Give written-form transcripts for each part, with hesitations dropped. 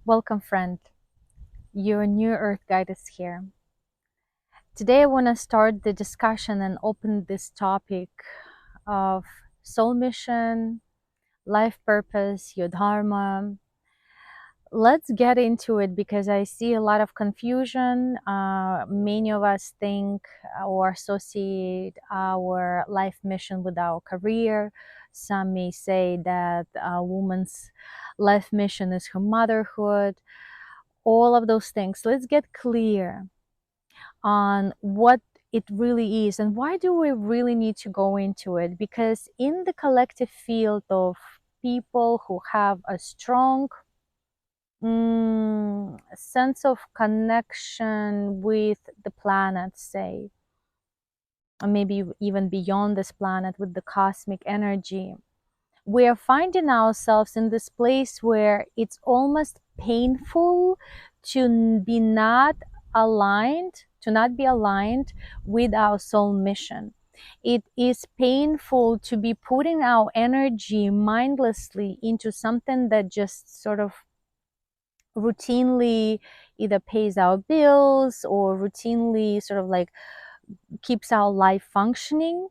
Welcome, friend. Your new Earth guide is here. Today, I want to start the discussion and open this topic of soul mission, life purpose, your dharma. Let's get into it because I see a lot of confusion. Many of us think or associate our life mission with our career. Some may say that a woman's life mission is her motherhood. All of those things. Let's get clear on what it really is and why do we really need to go into it, because in the collective field of people who have a strong sense of connection with the planet, say, or maybe even beyond this planet with the cosmic energy, we are finding ourselves in this place where it's almost painful to be not aligned, to not be aligned with our soul mission. It is painful to be putting our energy mindlessly into something that just sort of routinely either pays our bills or routinely sort of like keeps our life functioning.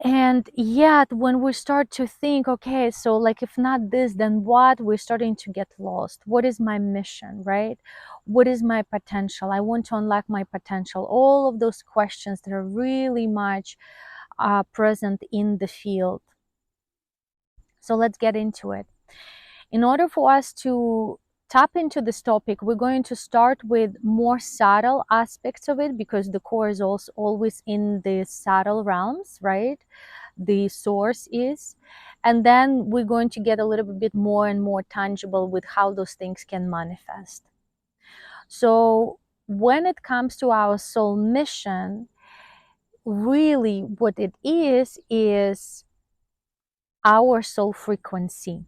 And yet, when we start to think, okay, so like if not this, then what? We're starting to get lost. What is my mission, right? What is my potential? I want to unlock my potential. All of those questions that are really much present in the field. So let's get into it. In order for us to tap into this topic, we're going to start with more subtle aspects of it because the core is also always in the subtle realms, right? The source is. And then we're going to get a little bit more and more tangible with how those things can manifest. So when it comes to our soul mission, really what it is our soul frequency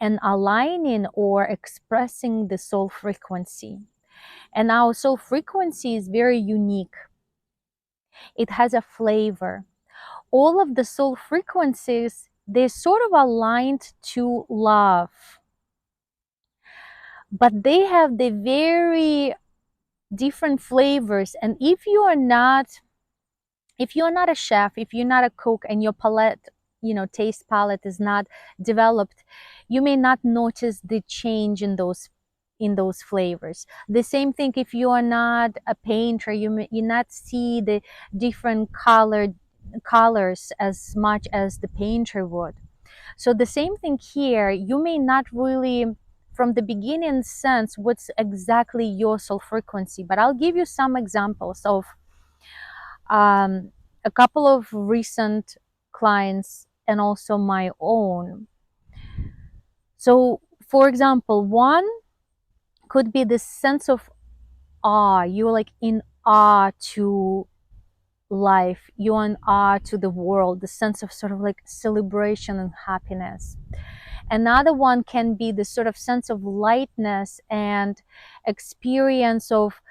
and aligning or expressing the soul frequency. And our soul frequency is very unique. It has a flavor. All of the soul frequencies, they're sort of aligned to love, but they have the very different flavors. And if you're not a chef, if you're not a cook, and your palate, taste palette is not developed, you may not notice the change in those flavors. The same thing if you are not a painter, you not see the different colors as much as the painter would. So the same thing here, you may not really from the beginning sense what's exactly your soul frequency, but I'll give you some examples of a couple of recent clients and also my own. So, for example, one could be this sense of awe. You're like in awe to life, you're in awe to the world, the sense of sort of like celebration and happiness. Another one can be the sort of sense of lightness and experience of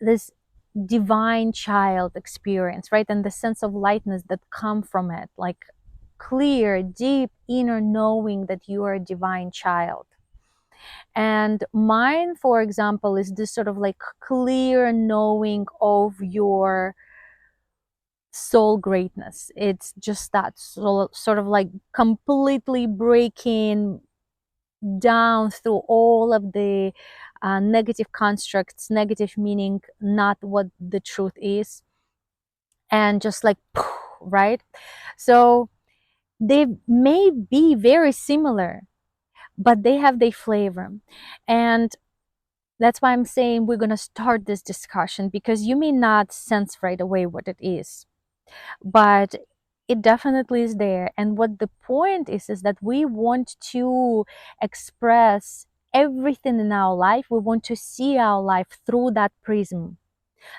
this divine child experience, right? And the sense of lightness that come from it, like clear, deep inner knowing that you are a divine child. And mine, for example, is this sort of like clear knowing of your soul greatness. It's just that sort of like completely breaking down through all of the negative constructs, negative meaning not what the truth is, and just like, right? So they may be very similar, but they have their flavor. And that's why I'm saying we're going to start this discussion, because you may not sense right away what it is, but it definitely is there. And what the point is that we want to express everything in our life. We want to see our life through that prism.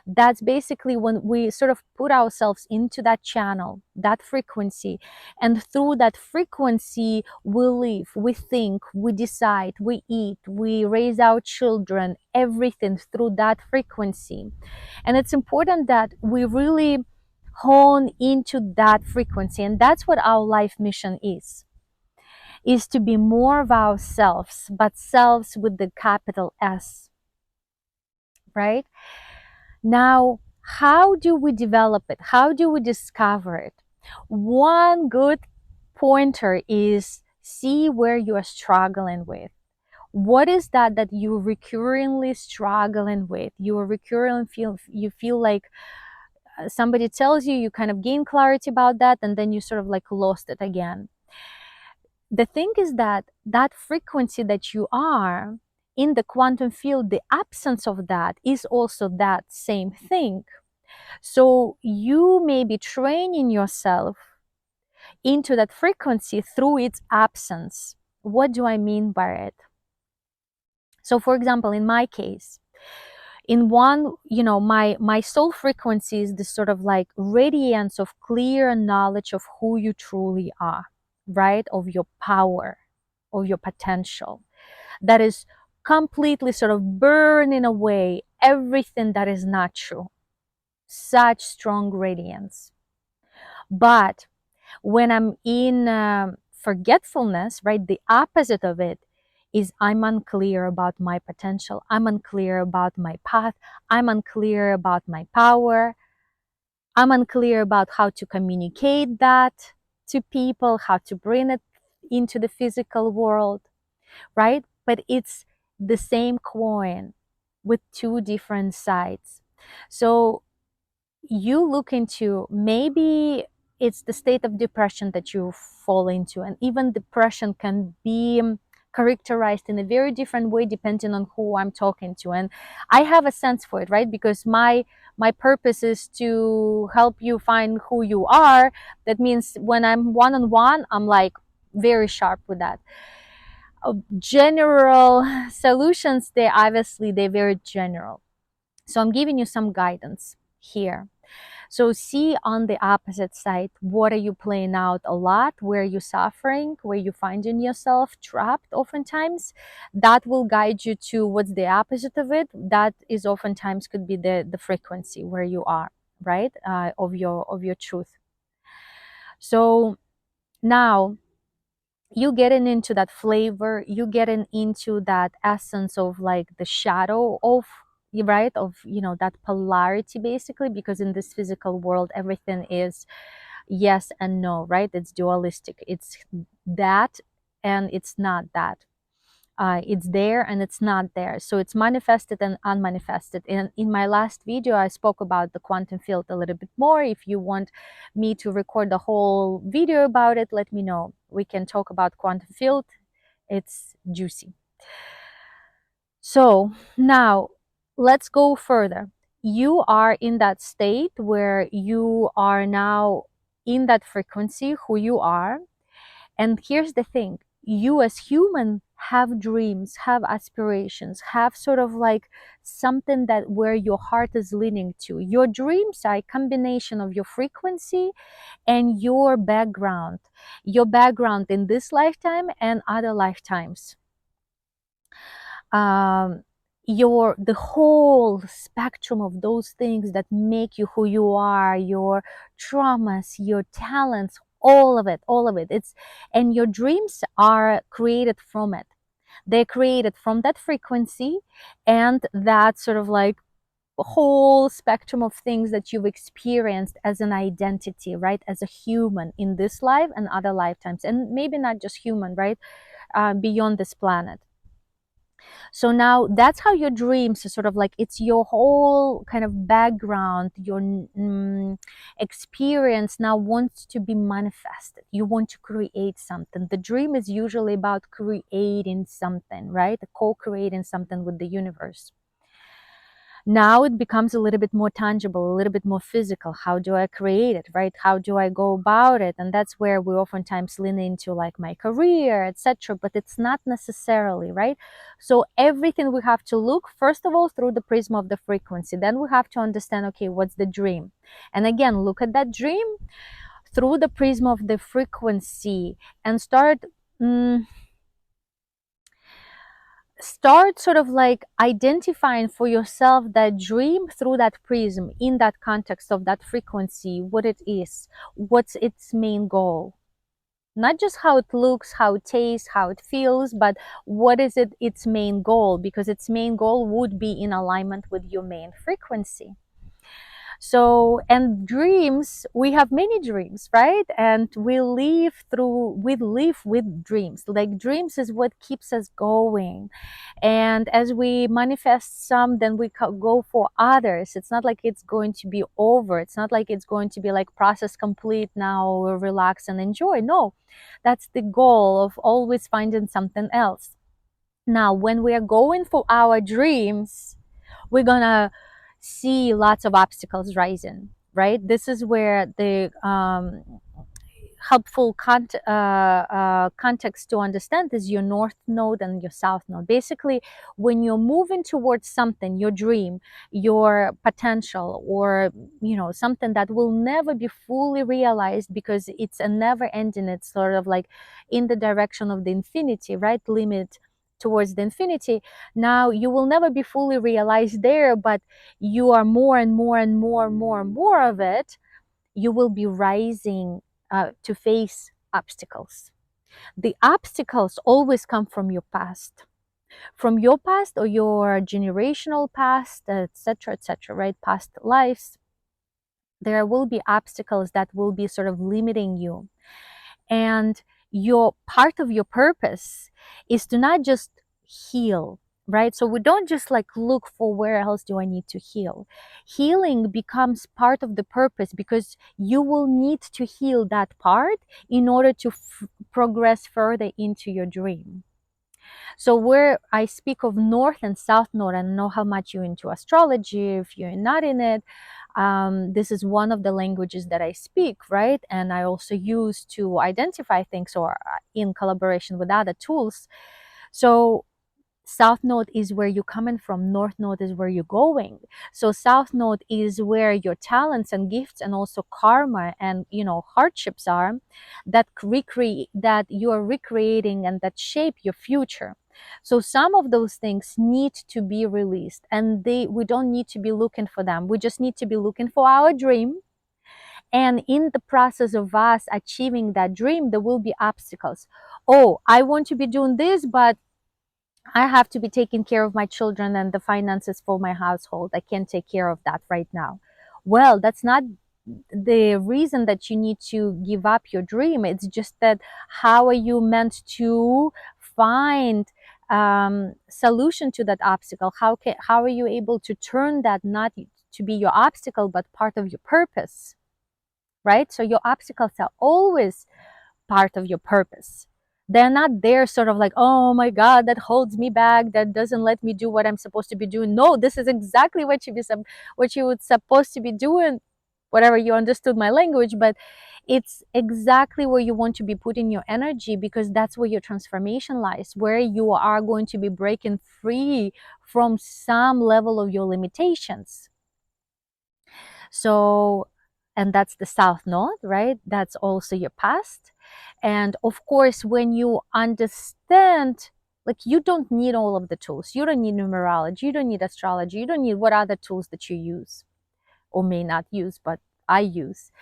That's basically when we sort of put ourselves into that channel, that frequency, and through that frequency we live, we think, we decide, we eat, we raise our children, everything through that frequency. And it's important that we really hone into that frequency, and that's what our life mission is. is to be more of ourselves, but selves with the capital S, right? Now, how do we develop it? How do we discover it? One good pointer is see where you are struggling with. What is that you're recurringly struggling with? You are recurrently feel like somebody tells you, you kind of gain clarity about that, and then you sort of like lost it again. The thing is that that frequency that you are in the quantum field, the absence of that is also that same thing. So you may be training yourself into that frequency through its absence. What do I mean by it? So for example, in my case, in one, my soul frequency is this sort of like radiance of clear knowledge of who you truly are, right? Of your power, of your potential, that is completely sort of burning away everything that is not true. Such strong radiance. But when I'm in forgetfulness, right, the opposite of it is I'm unclear about my potential. I'm unclear about my path. I'm unclear about my power. I'm unclear about how to communicate that to people, how to bring it into the physical world, right? But it's the same coin with two different sides. So you look into, maybe it's the state of depression that you fall into, and even depression can be characterized in a very different way depending on who I'm talking to. And I have a sense for it, right? Because my purpose is to help you find who you are. That means when I'm one-on-one, I'm like very sharp with that. General solutions, they're very general, so I'm giving you some guidance here. So see on the opposite side, what are you playing out a lot? Where are you suffering? Where you finding yourself trapped oftentimes? That will guide you to what's the opposite of it. That is oftentimes could be the frequency where you are, right? Of your truth. So now you getting into that flavor, you getting into that essence of like the shadow of, right, of that polarity basically, because in this physical world everything is yes and no, right? It's dualistic. It's that and it's not that. It's there and it's not there. So it's manifested and unmanifested. And in my last video, I spoke about the quantum field a little bit more. If you want me to record the whole video about it, let me know. We can talk about quantum field. It's juicy. So now let's go further. You are in that state where you are now in that frequency, who you are. And here's the thing, you as human have dreams, have aspirations, have sort of like something that where your heart is leaning to. Your dreams are a combination of your frequency and your background in this lifetime and other lifetimes. The whole spectrum of those things that make you who you are, your traumas, your talents, all of it. And your dreams are created from it. They're created from that frequency and that sort of like whole spectrum of things that you've experienced as an identity, right? As a human in this life and other lifetimes, and maybe not just human, right? Beyond this planet. So now that's how your dreams are sort of like, it's your whole kind of background, your experience now wants to be manifested. You want to create something. The dream is usually about creating something, right? Co-creating something with the universe. Now it becomes a little bit more tangible, a little bit more physical. How do I create it, right? How do I go about it? And that's where we oftentimes lean into like my career, etc. But it's not necessarily, right? So everything we have to look, first of all, through the prism of the frequency. Then we have to understand, okay, what's the dream? And again, look at that dream through the prism of the frequency and start sort of like identifying for yourself that dream through that prism, in that context of that frequency, what it is, what's its main goal. not just how it looks, how it tastes, how it feels, but what is it, its main goal, because its main goal would be in alignment with your main frequency. So, and dreams, we have many dreams, right? And we live with dreams. Like, dreams is what keeps us going. And as we manifest some, then we go for others. It's not like it's going to be over. It's not like it's going to be like process complete, now relax and enjoy. No, that's the goal of always finding something else. Now, when we are going for our dreams, we're gonna see lots of obstacles rising, right? This is where the helpful context to understand is your north node and your south node. Basically, when you're moving towards something, your dream, your potential, or something that will never be fully realized because it's a never ending, it's sort of like in the direction of the infinity, right? Limit towards the infinity. Now you will never be fully realized there, but you are more and more and more and more and more of it. You will be rising to face obstacles. The obstacles always come from your past or your generational past, etc., right? Past lives. There will be obstacles that will be sort of limiting you. And your part of your purpose is to not just heal, right? So we don't just like look for where else do I need to heal. Healing becomes part of the purpose because you will need to heal that part in order to progress further into your dream. So where I speak of north and south node, I don't know how much you're into astrology. If you're not in it, this is one of the languages that I speak, right? And I also use to identify things, or in collaboration with other tools. So south node is where you're coming from, north node is where you're going. So south node is where your talents and gifts and also karma and hardships are, that recreate, that you are recreating and that shape your future. So some of those things need to be released, and we don't need to be looking for them. We just need to be looking for our dream. And in the process of us achieving that dream, there will be obstacles. Oh, I want to be doing this, but I have to be taking care of my children and the finances for my household. I can't take care of that right now. Well, that's not the reason that you need to give up your dream. It's just that how are you meant to find solution to that obstacle? How are you able to turn that not to be your obstacle but part of your purpose, right? So your obstacles are always part of your purpose. They're not there sort of like, oh my God, that holds me back, that doesn't let me do what I'm supposed to be doing. No, this is exactly what you would supposed to be doing, whatever you understood my language, but it's exactly where you want to be putting your energy, because that's where your transformation lies, where you are going to be breaking free from some level of your limitations. So, and that's the south node, right? That's also your past. And of course, when you understand, like, you don't need all of the tools. You don't need numerology, you don't need astrology, you don't need what other tools that you use or may not use, but I use.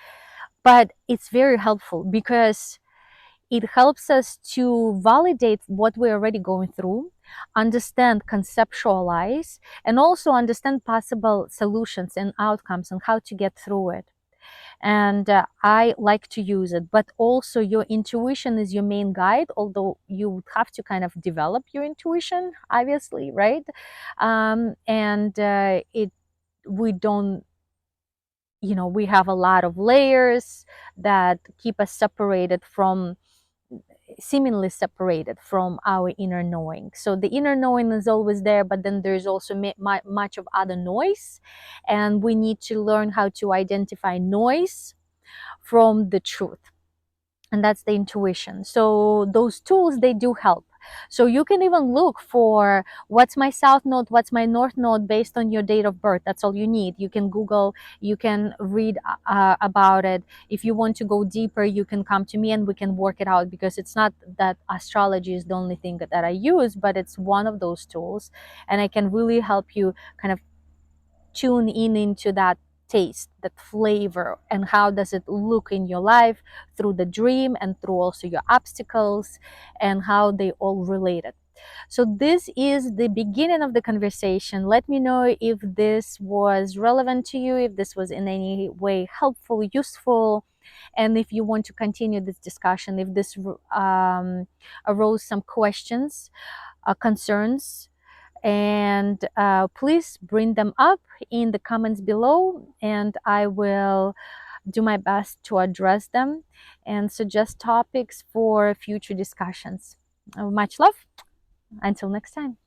But it's very helpful because it helps us to validate what we're already going through, understand, conceptualize, and also understand possible solutions and outcomes and how to get through it. And I like to use it. But also, your intuition is your main guide, although you have to kind of develop your intuition, obviously, right? And we don't, we have a lot of layers that keep us seemingly separated from our inner knowing. So the inner knowing is always there, but then there's also much of other noise, and we need to learn how to identify noise from the truth, and that's the intuition. So those tools, they do help. So you can even look for what's my south node, what's my north node based on your date of birth. That's all you need. You can Google, you can read about it. If you want to go deeper, you can come to me and we can work it out, because it's not that astrology is the only thing that I use, but it's one of those tools, and I can really help you kind of tune in into that taste, that flavor, and how does it look in your life through the dream and through also your obstacles, and how they all related. So this is the beginning of the conversation. Let me know if this was relevant to you, if this was in any way helpful, useful, and if you want to continue this discussion, if this arose some questions, concerns, and please bring them up in the comments below, and I will do my best to address them and suggest topics for future discussions. Much love. Until next time.